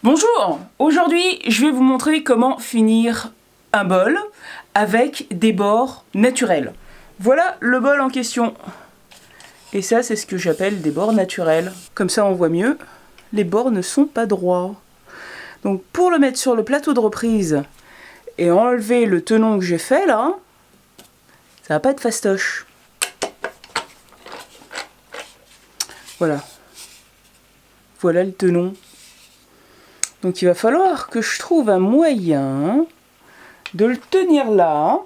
Bonjour, aujourd'hui je vais vous montrer comment finir un bol avec des bords naturels. Voilà le bol en question. Et ça c'est ce que j'appelle des bords naturels. Comme ça on voit mieux, les bords ne sont pas droits. Donc pour le mettre sur le plateau de reprise et enlever le tenon que j'ai fait là, ça va pas être fastoche. Voilà. Voilà le tenon. Donc il va falloir que je trouve un moyen de le tenir là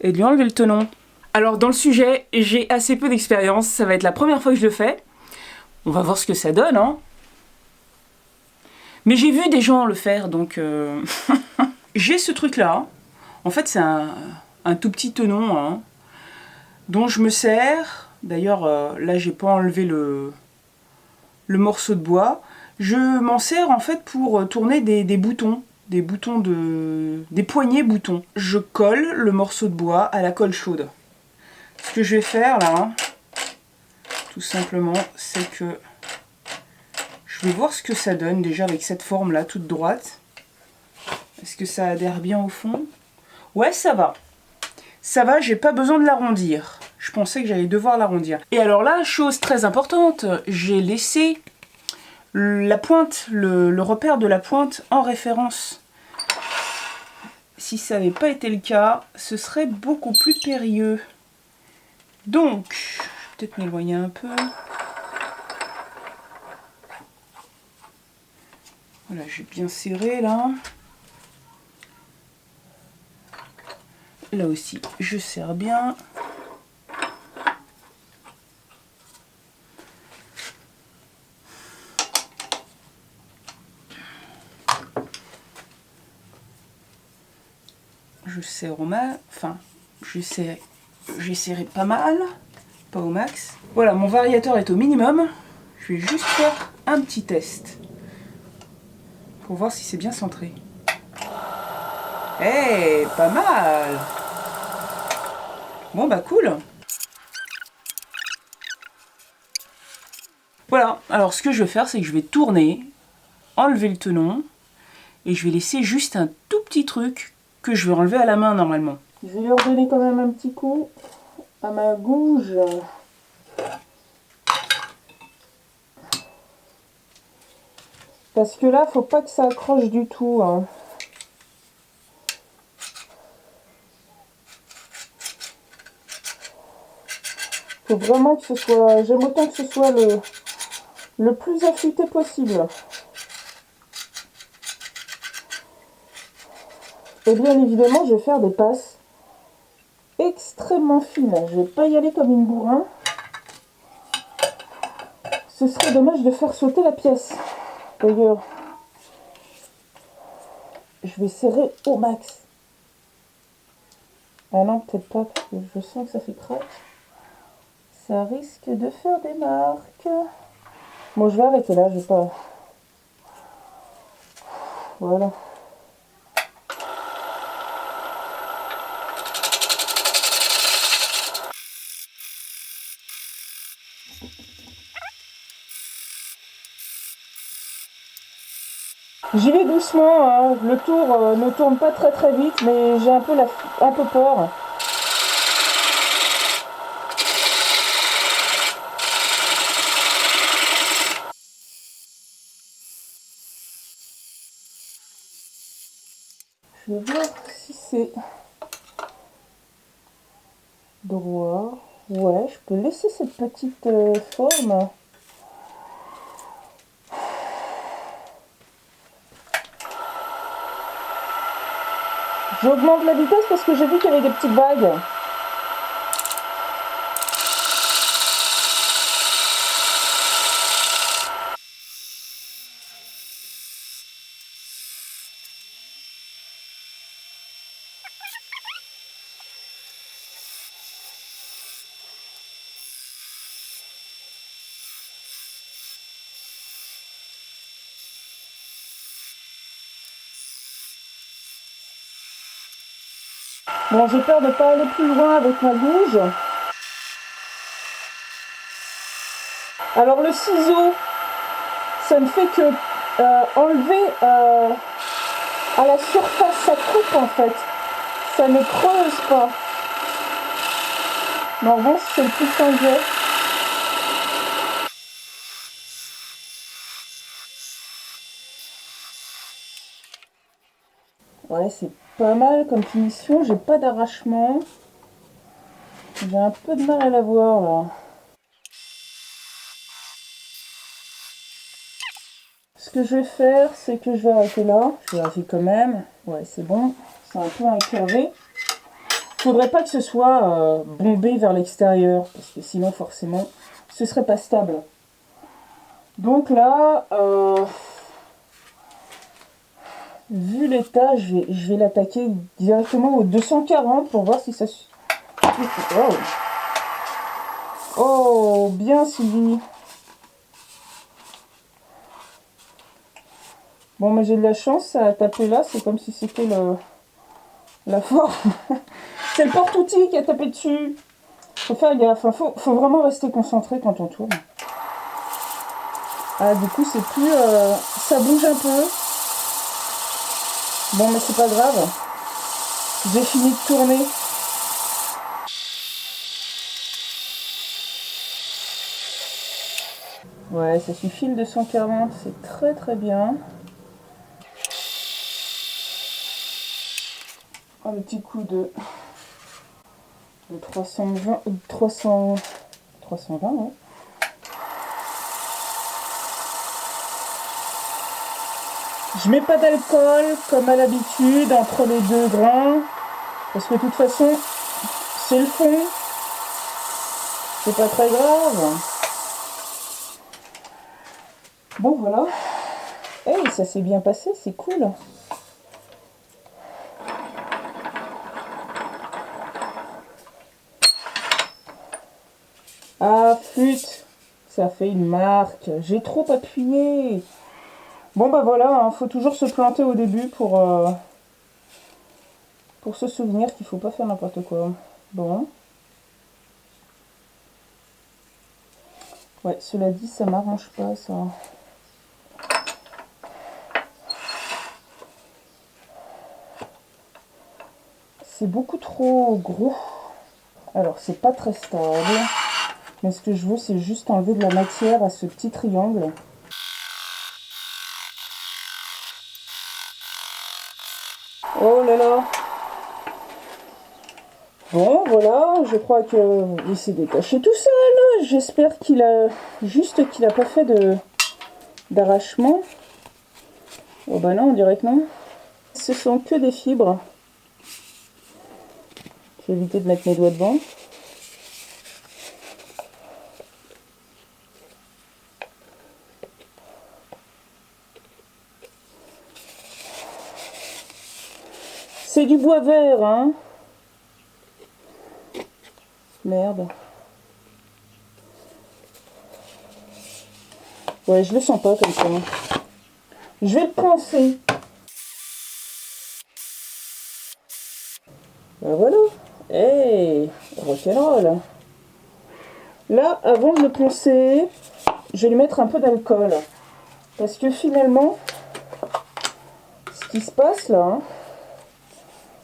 et de lui enlever le tenon. Alors dans le sujet, j'ai assez peu d'expérience, ça va être la première fois que je le fais. On va voir ce que ça donne, hein. Mais j'ai vu des gens le faire, donc... J'ai ce truc-là. En fait, c'est un tout petit tenon, hein, dont je me sers. D'ailleurs, là, j'ai pas enlevé le morceau de bois. Je m'en sers en fait pour tourner des boutons. Des poignées boutons. Je colle le morceau de bois à la colle chaude. Ce que je vais faire là, tout simplement, c'est que je vais voir ce que ça donne déjà avec cette forme là, toute droite. Est-ce que ça adhère bien au fond? Ouais, ça va. Ça va, j'ai pas besoin de l'arrondir. Je pensais que j'allais devoir l'arrondir. Et alors là, chose très importante, j'ai laissé la pointe, le repère de la pointe en référence. Si ça n'avait pas été le cas, ce serait beaucoup plus périlleux. Donc, je vais peut-être m'éloigner un peu. Voilà, j'ai bien serré là. Là aussi, je serre bien. Je serre au max, enfin, j'ai serré pas mal, pas au max. Voilà, mon variateur est au minimum. Je vais juste faire un petit test pour voir si c'est bien centré. Eh, hey, pas mal. Bon bah cool. Voilà, alors ce que je vais faire, c'est que je vais tourner, enlever le tenon, et je vais laisser juste un tout petit truc que je vais enlever à la main normalement. Je vais leur donner quand même un petit coup à ma gouge. Parce que là, faut pas que ça accroche du tout, hein. Faut vraiment que ce soit... J'aime autant que ce soit le plus affûté possible. Et bien évidemment, je vais faire des passes extrêmement fines. Je vais pas y aller comme une bourrin. Ce serait dommage de faire sauter la pièce. D'ailleurs, je vais serrer au max. Ah non, peut-être pas, parce que je sens que ça fait crack. Ça risque de faire des marques. Bon, je vais arrêter là, je vais pas... Voilà. J'y vais doucement, hein. Le tour ne tourne pas très vite, mais j'ai un peu peur. Je vais voir si c'est droit. Ouais, je peux laisser cette petite forme. J'augmente la vitesse parce que j'ai vu qu'il y avait des petites vagues. Bon, j'ai peur de ne pas aller plus loin avec ma gouge. Alors le ciseau, ça ne fait que enlever à la surface, ça coupe en fait. Ça ne creuse pas. Mais en revanche, c'est le plus fin que j'ai. Ouais, c'est pas mal comme finition. J'ai pas d'arrachement. J'ai un peu de mal à la voir là. Ce que je vais faire, c'est que je vais arrêter là. Je vérifie quand même. Ouais, c'est bon. C'est un peu incurvé. Faudrait pas que ce soit bombé vers l'extérieur, parce que sinon forcément ce serait pas stable. Donc là, vu l'état, je vais l'attaquer directement au 240 pour voir si ça... Oh, oh bien Sylvie. Bon, mais j'ai de la chance, ça a tapé là, c'est comme si c'était la forme. C'est le porte-outil qui a tapé dessus. Faut faire gaffe, faut vraiment rester concentré quand on tourne. Ah, du coup, c'est plus... ça bouge un peu. Bon, mais c'est pas grave. J'ai fini de tourner. Ouais, ça suffit le 240, c'est très très bien. Oh, le petit coup de 320, 320, ouais. Je mets pas d'alcool comme à l'habitude entre les deux grains, parce que de toute façon, c'est le fond. C'est pas très grave. Bon, voilà. Hey, ça s'est bien passé, c'est cool. Ah, flûte, ça fait une marque. J'ai trop appuyé. Bon, bah voilà, hein, faut toujours se planter au début pour se souvenir qu'il faut pas faire n'importe quoi. Bon. Ouais, cela dit, ça m'arrange pas, ça. C'est beaucoup trop gros. Alors, c'est pas très stable. Mais ce que je veux, c'est juste enlever de la matière à ce petit triangle. Oh là là! Bon, voilà, je crois qu'il s'est détaché tout seul. J'espère qu'il a... Juste qu'il n'a pas fait d'arrachement. Oh bah non, on dirait que non. Ce sont que des fibres. Je vais éviter de mettre mes doigts dedans. C'est du bois vert, hein. Merde. Ouais, je le sens pas comme ça. Je vais le poncer. Ben voilà. Hey, rock'n'roll. Là, avant de le poncer, je vais lui mettre un peu d'alcool. Parce que finalement, ce qui se passe là, hein,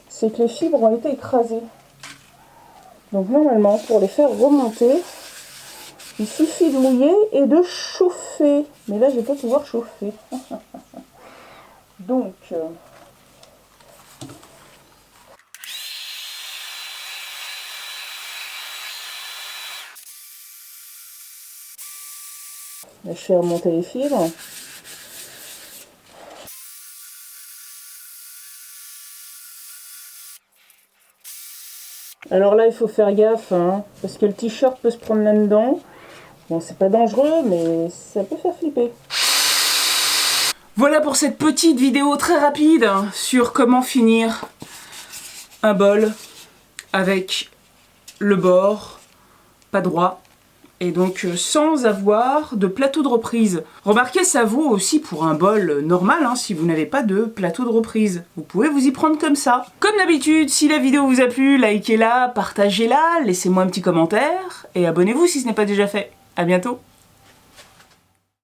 c'est que les fibres ont été écrasées. Donc normalement, pour les faire remonter, il suffit de mouiller et de chauffer. Mais là, je vais pas pouvoir chauffer. Donc... je fais remonter les fibres. Alors là, il faut faire gaffe, hein, parce que le t-shirt peut se prendre là-dedans. Bon, c'est pas dangereux, mais ça peut faire flipper. Voilà pour cette petite vidéo très rapide sur comment finir un bol avec le bord pas droit et donc sans avoir de plateau de reprise. Remarquez, ça vaut aussi pour un bol normal, hein, si vous n'avez pas de plateau de reprise. Vous pouvez vous y prendre comme ça. Comme d'habitude, si la vidéo vous a plu, likez-la, partagez-la, laissez-moi un petit commentaire et abonnez-vous si ce n'est pas déjà fait. À bientôt.